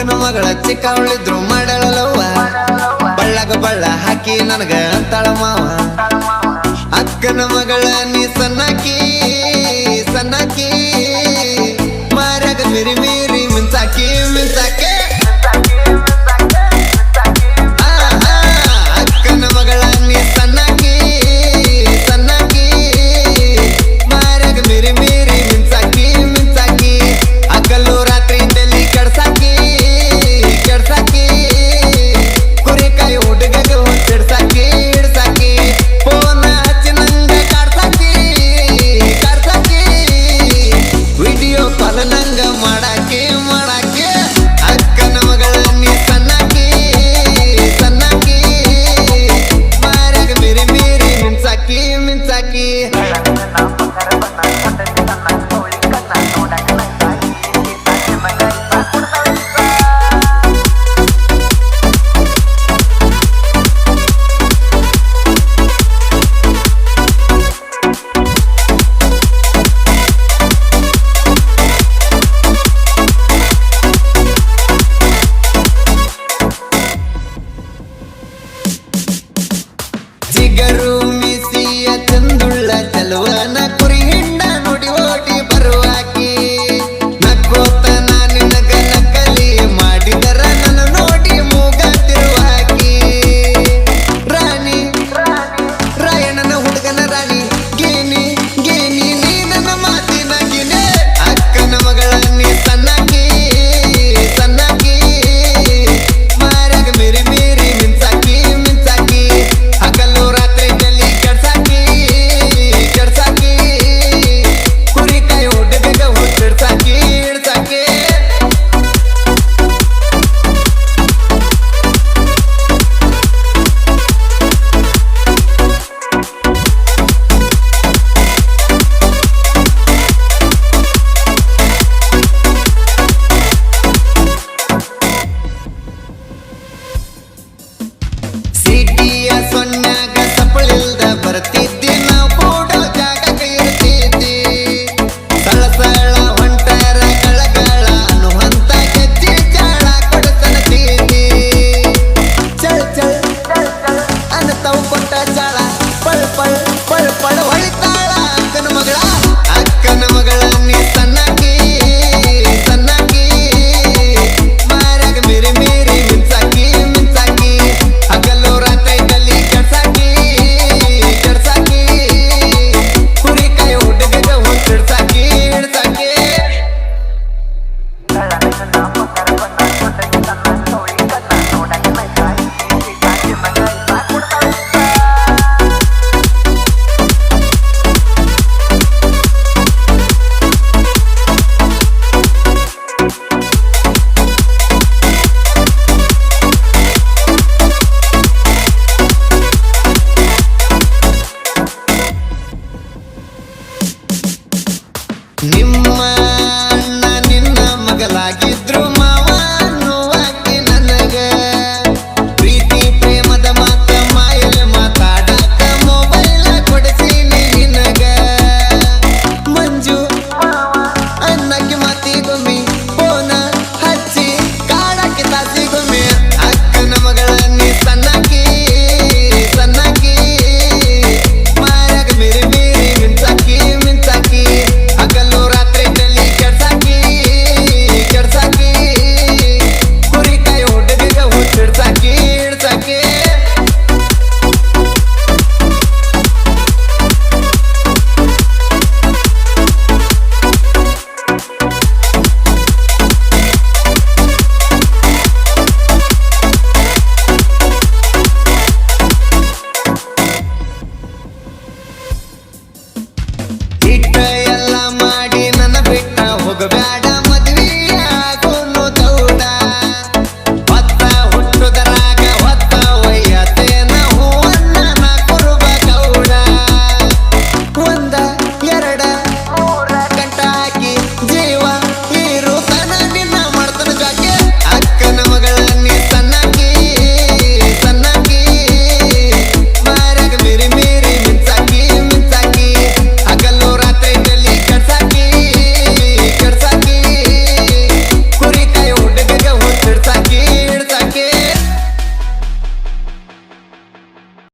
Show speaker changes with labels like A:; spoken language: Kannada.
A: ಅಕ್ಕನ ಮಗಳ ಚಿಕ್ಕವಳಿದ್ರು ಮಾಡಳಲ್ಲವ್ವ ಬಳ್ಳಗ ಬಳ್ಳ ಹಾಕಿ ನನಗ ಅಂತಾಳ ಮಾವ ಅಕ್ಕನ ಮಗಳ ನೀ ಸಣ್ಣಕಿ ಸಣ್ಣಕಿ ಮಾರ್ಯಾಗ ಮಿರಿ ಮಿರಿ ಮಿಂಚಾಕಿ ಮಿಂಚಾಕೆ ಅಕ್ಕನ ಮಗಳ ನೀ ಸಣ್ಣಕಿ ಸಣ್ಣಕಿ ಮಾರ್ಯಾಗ ಮಿರಿ ಮಿರಿ ಮಿಂಚಾಕಿ ಮಿಂಚಾಕಿ ಹಗಲು ರಾತ್ರಿ ತಲಿ ಕೆಡ್ಸಾಕಿ ಕೆಡ್ಸಾಕಿ ಕುರಿಕಾಯಿ ಹುಡುಗಗೆ ಹಿಡ್ಸಾಕಿ ಹಿಡ್ಸಾಕಿ ಫೋನ್ ಹಚ್ಚಿ ನಂಗ ಕಾಡ್ಸಾಕಿ ಕಾಡ್ಸಾಕಿ ವಿಡಿಯೋ ಕಾಲ್ ನಂಗ ಮಾಡಾಕಿ ಮಾಡಾಕಿ ಅಕ್ಕನ ಮಗಳ ನೀ ಸಣ್ಣಕಿ ಸಣ್ಣಕಿ ಮಾರ್ಯಾಗ ಮಿರಿ ಮಿರಿ ಮಿಂಚಾಕಿ ಮಿಂಚಾಕಿ ಜಿಗರು ಮಿಸಿಯ ಚಂದುಳ್ಳ ಚಲುವನ ಕುರಿ ಹಿಂಡ ನುಡಿ ಓಟಿ ಬರುವಾಕಿ ನಕ್ಕೋತ ನಿನಗ ನಕಲಿ ಮಾಡಿದರ ನನ್ನ ನೋಡಿ ಮೂಗ ತಿರುವಾಕಿ ರಾಣಿ ರಾಯಣ್ಣನ ಹುಡುಗನ ರಾಣಿ ಗೇನಿ ಗೇನಿ ನೀ ನನ್ನ ಮಾತಿನ ಗಿನೆ ಅಕ್ಕನ ಮಗಳ ನೀ ಸಣ್ಣಕಿ ಸಣ್ಣಕಿ ಮಾರ್ಯಾಗ ಮಿರಿ ಮಿರಿ ಮಿಂಚಾಕಿ ಮಿಂಚಾಕಿ ಹಗಲು ರಾತ್ರಿ ತಲಿ ಕೆಡ್ಸಾಕಿ ಕೆಡ್ಸಾಕಿ ಕುರಿಕಾಯಿ ಹುಡುಗಗ ಹಿಡ್ಸಾಕಿ ಹಿಡ್ಸಾಕಿ ಸಿಟಿಯ ಸೊನ್ಯಾಗ ಸಪ್ಪಳಿಲ್ದ ಬರ್ತಿದ್ದಿ ನಾವು ಕೂಡೋ ಜಾಗಕ್ಕೆ ಇರ್ತಿದ್ದಿ ಸಳ ಸಳ ಹೊಂಟಾರ ಗಳಗಳ ಅನ್ನುವಂತ ಗೆಜ್ಜಿ ಜಾಳ ಕೊಡ್ತನತಿದ್ದಿ ಚಳ್ ಚಳ್ ಅನ್ನತಾವ್ ಕೊಟ್ಟ ಜಾಳ ಪಳ್ ಪಳ್ ಪಳ್ ಪಳ್ ಹೊಳಿತಾಳ ಅಕ್ಕನ ಮಗಳ ನೀ ಸಣ್ಣಕಿ ಸಣ್ಣಕಿ ಮಾರ್ಯಾಗ ಮಿರಿ ಮಿರಿ ಮಿಂಚಾಕಿ ಮಿಂಚಾಕಿ ಹಗಲು ರಾತ್ರಿ ತಲಿ ಕೆಡ್ಸಾಕಿ ಕೆಡ್ಸಾಕಿ ಕುರಿಕಾಯಿ ಹುಡುಗಗ ಹಿಡ್ಸಾಕಿ ಹಿಡ್ಸಾಕಿ ನಿಮ್ಮ